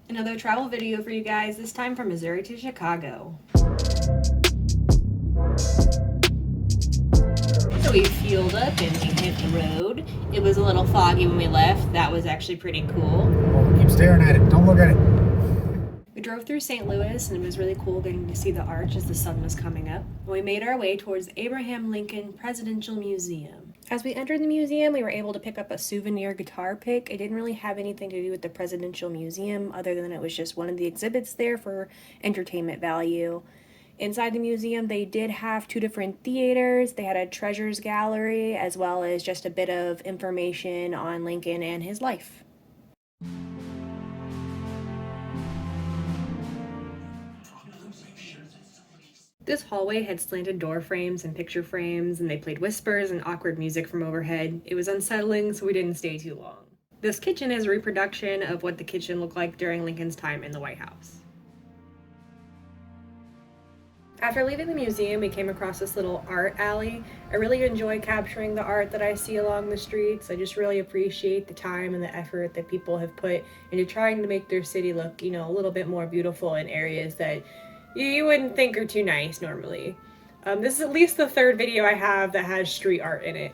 Another travel video for you guys, this time from Missouri to Chicago. So we fueled up and we hit the road. It was a little foggy when we left. That was actually pretty cool. Oh, keep staring at it. Don't look at it. We drove through St. Louis and it was really cool getting to see the arch as the sun was coming up. We made our way towards the Abraham Lincoln Presidential Museum. As we entered the museum, we were able to pick up a souvenir guitar pick. It didn't really have anything to do with the Presidential Museum other than it was just one of the exhibits there for entertainment value. Inside the museum, they did have two different theaters. They had a treasures gallery as well as just a bit of information on Lincoln and his life. This hallway had slanted door frames and picture frames, and they played whispers and awkward music from overhead. It was unsettling, so we didn't stay too long. This kitchen is a reproduction of what the kitchen looked like during Lincoln's time in the White House. After leaving the museum, we came across this little art alley. I really enjoy capturing the art that I see along the streets. I just really appreciate the time and the effort that people have put into trying to make their city look, a little bit more beautiful in areas that you wouldn't think are too nice normally. This is at least the third video I have that has street art in it.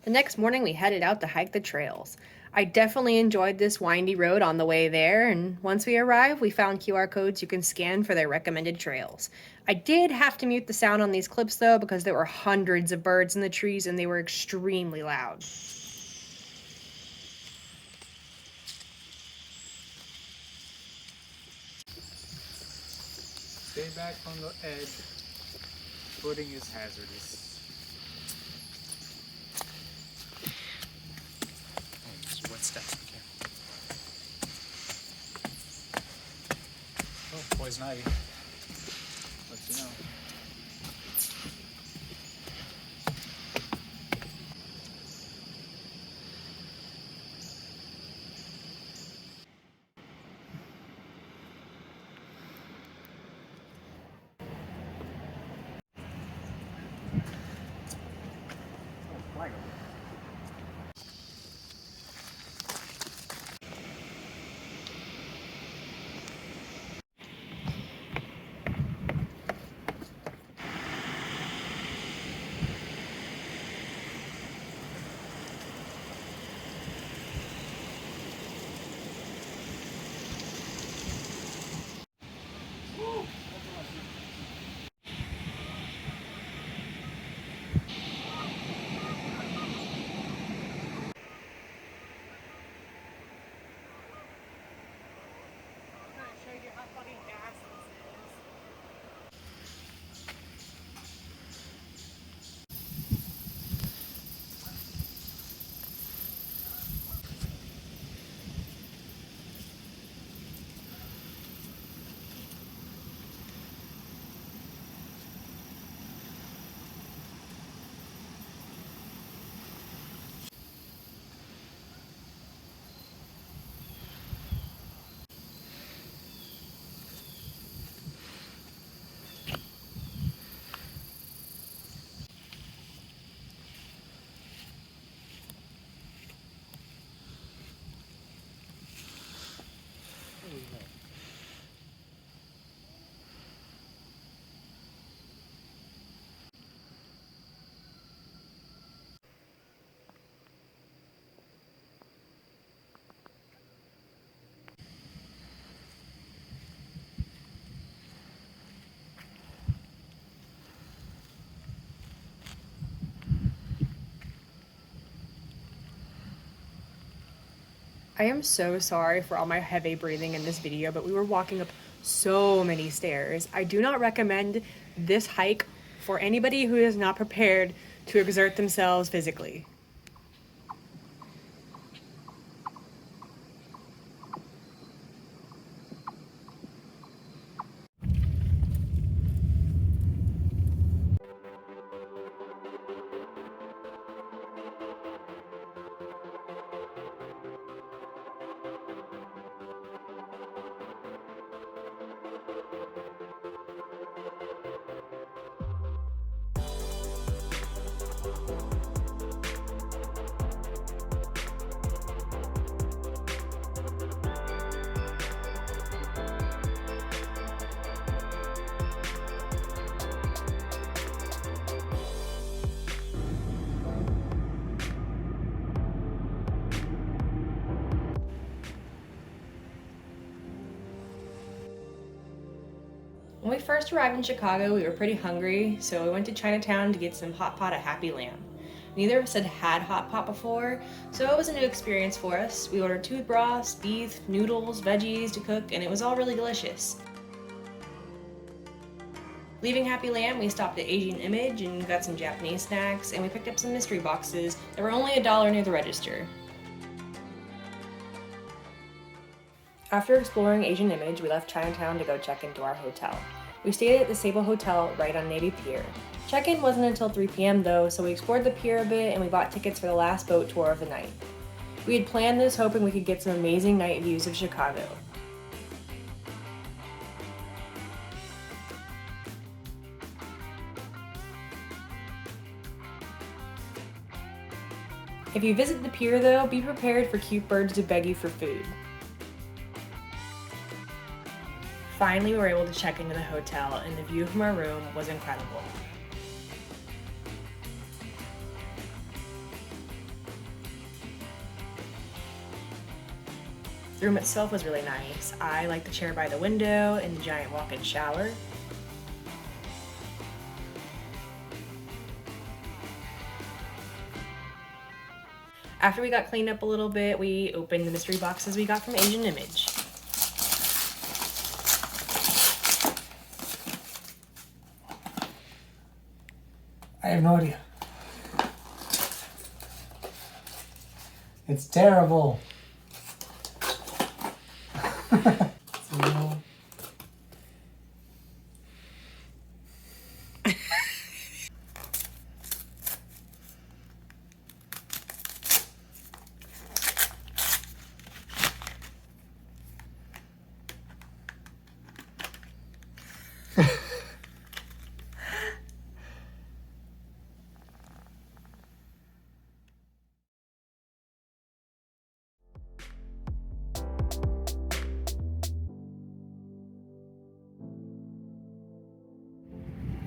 The next morning, we headed out to hike the trails. I definitely enjoyed this windy road on the way there, and once we arrived, we found QR codes you can scan for their recommended trails. I did have to mute the sound on these clips though because there were hundreds of birds in the trees and they were extremely loud. Stay back from the edge. Footing is hazardous. Wet steps. Okay. Oh, poison ivy. Let you know. I am so sorry for all my heavy breathing in this video, but we were walking up so many stairs. I do not recommend this hike for anybody who is not prepared to exert themselves physically. When we first arrived in Chicago, we were pretty hungry, so we went to Chinatown to get some hot pot at Happy Lamb. Neither of us had hot pot before, so it was a new experience for us. We ordered 2 broths, beef, noodles, veggies to cook, and it was all really delicious. Leaving Happy Lamb, we stopped at Asian Image and got some Japanese snacks, and we picked up some mystery boxes that were only $1 near the register. After exploring Asian Image, we left Chinatown to go check into our hotel. We stayed at the Sable Hotel right on Navy Pier. Check-in wasn't until 3 p.m. though, so we explored the pier a bit and we bought tickets for the last boat tour of the night. We had planned this hoping we could get some amazing night views of Chicago. If you visit the pier though, be prepared for cute birds to beg you for food. Finally, we were able to check into the hotel, and the view from our room was incredible. The room itself was really nice. I liked the chair by the window and the giant walk-in shower. After we got cleaned up a little bit, we opened the mystery boxes we got from Asian Image. I have no idea. It's terrible. So,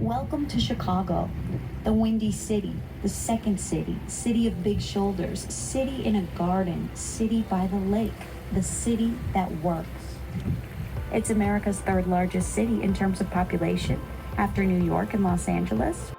Welcome to Chicago, the Windy City, the second city, city of big shoulders, city in a garden, city by the lake, the city that works. It's America's 3rd largest city in terms of population, after New York and Los Angeles.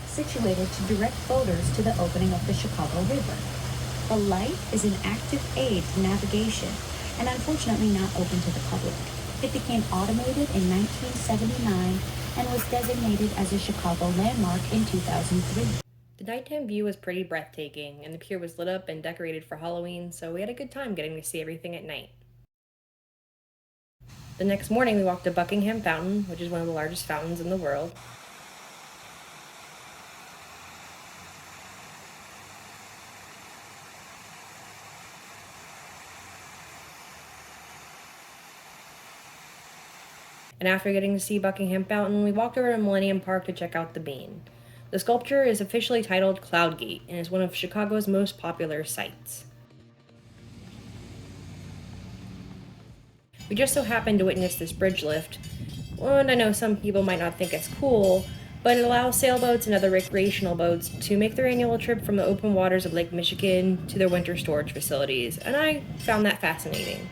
Situated to direct boaters to the opening of the Chicago River. The light is an active aid to navigation and unfortunately not open to the public. It became automated in 1979 and was designated as a Chicago landmark in 2003. The nighttime view was pretty breathtaking, and the pier was lit up and decorated for Halloween, so we had a good time getting to see everything at night. The next morning, we walked to Buckingham Fountain, which is one of the largest fountains in the world. And after getting to see Buckingham Fountain, we walked over to Millennium Park to check out the Bean. The sculpture is officially titled Cloud Gate and is one of Chicago's most popular sites. We just so happened to witness this bridge lift, and I know some people might not think it's cool, but it allows sailboats and other recreational boats to make their annual trip from the open waters of Lake Michigan to their winter storage facilities, and I found that fascinating.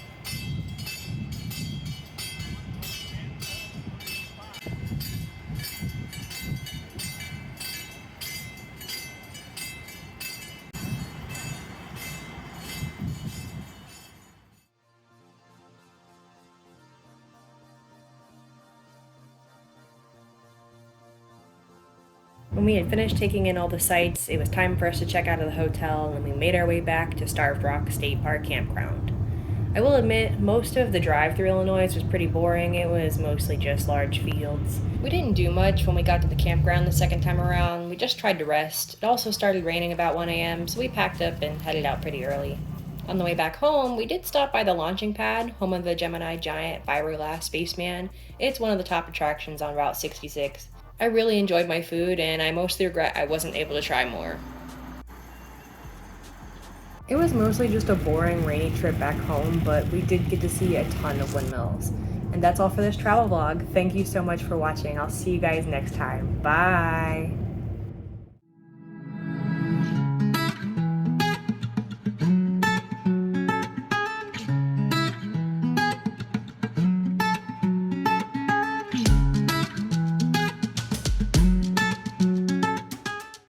When we had finished taking in all the sights, it was time for us to check out of the hotel, and we made our way back to Starved Rock State Park Campground. I will admit, most of the drive through Illinois was pretty boring. It was mostly just large fields. We didn't do much when we got to the campground the second time around. We just tried to rest. It also started raining about 1 a.m., so we packed up and headed out pretty early. On the way back home, we did stop by the launching pad, home of the Gemini Giant fiberglass spaceman. It's one of the top attractions on Route 66. I really enjoyed my food, and I mostly regret I wasn't able to try more. It was mostly just a boring, rainy trip back home, but we did get to see a ton of windmills. And that's all for this travel vlog. Thank you so much for watching. I'll see you guys next time. Bye!